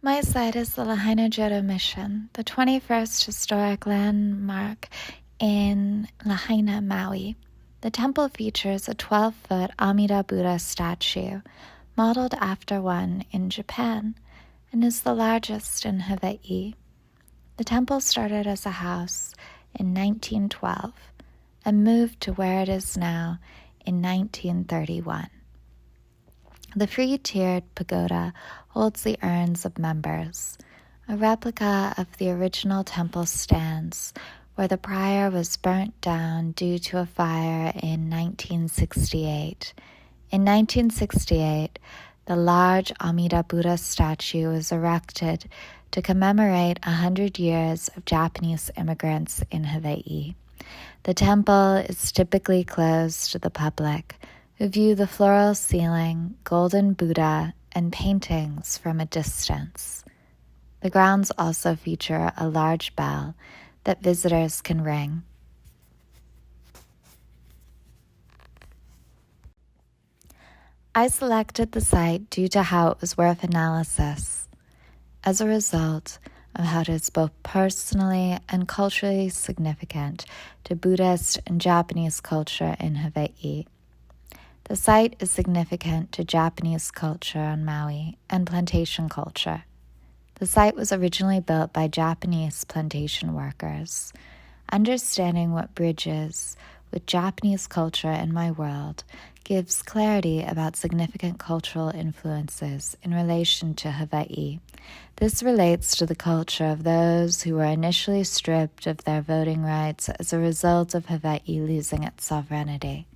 My site is the Lahaina Jodo Mission, the 21st historic landmark in Lahaina, Maui. The temple features a 12-foot Amida Buddha statue, modeled after one in Japan, and is the largest in Hawaii. The temple started as a house in 1912 and moved to where it is now in 1931. The three-tiered pagoda holds the urns of members. A replica of the original temple stands where the prior was burnt down due to a fire in 1968. In 1968, the large Amida Buddha statue was erected to commemorate 100 years of Japanese immigrants in Hawaii. The temple is typically closed to the public, who view the floral ceiling, golden Buddha, and paintings from a distance. The grounds also feature a large bell that visitors can ring. I selected the site due to how it was worth analysis, as a result of how it is both personally and culturally significant to Buddhist and Japanese culture in Hawaii. The site is significant to Japanese culture on Maui and plantation culture. The site was originally built by Japanese plantation workers. Understanding what bridges with Japanese culture in my world gives clarity about significant cultural influences in relation to Hawaii. This relates to the culture of those who were initially stripped of their voting rights as a result of Hawaii losing its sovereignty.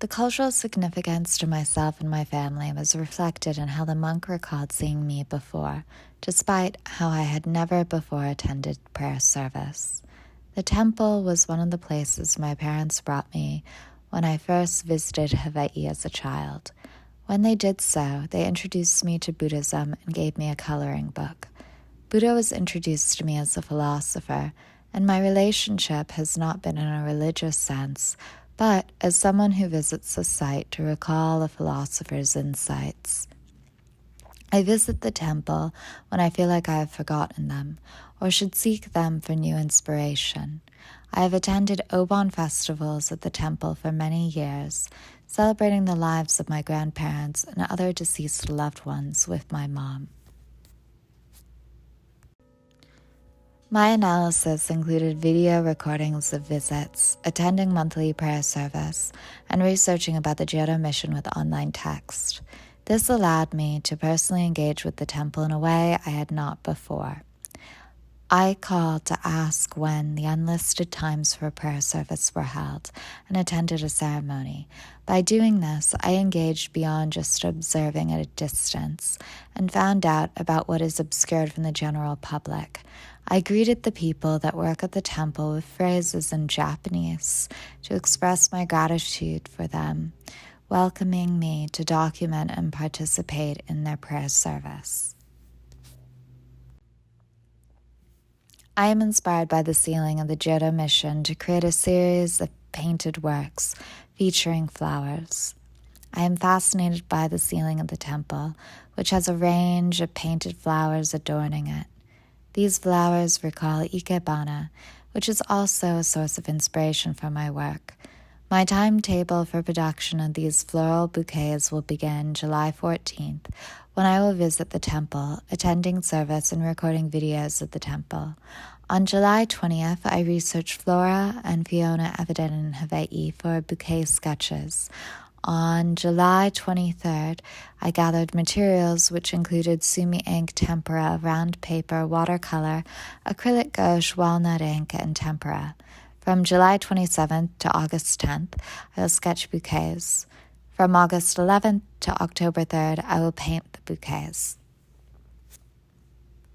The cultural significance to myself and my family was reflected in how the monk recalled seeing me before, despite how I had never before attended prayer service. The temple was one of the places my parents brought me when I first visited Hawaii as a child. When they did so, they introduced me to Buddhism and gave me a coloring book. Buddha was introduced to me as a philosopher, and my relationship has not been in a religious sense, but as someone who visits the site to recall a philosopher's insights. I visit the temple when I feel like I have forgotten them, or should seek them for new inspiration. I have attended Obon festivals at the temple for many years, celebrating the lives of my grandparents and other deceased loved ones with my mom. My analysis included video recordings of visits, attending monthly prayer service, and researching about the Jodo Mission with online text. This allowed me to personally engage with the temple in a way I had not before. I called to ask when the unlisted times for prayer service were held and attended a ceremony. By doing this, I engaged beyond just observing at a distance and found out about what is obscured from the general public. I greeted the people that work at the temple with phrases in Japanese to express my gratitude for them, welcoming me to document and participate in their prayer service. I am inspired by the ceiling of the Jodo Mission to create a series of painted works featuring flowers. I am fascinated by the ceiling of the temple, which has a range of painted flowers adorning it. These flowers recall ikebana, which is also a source of inspiration for my work. My timetable for production of these floral bouquets will begin July 14th, when I will visit the temple, attending service and recording videos of the temple. On July 20th, I researched flora and fauna evident in Hawaii for bouquet sketches. On July 23rd, I gathered materials which included sumi ink, tempera, round paper, watercolor, acrylic gouache, walnut ink, and tempera. From July 27th to August 10th, I will sketch bouquets. From August 11th to October 3rd, I will paint the bouquets.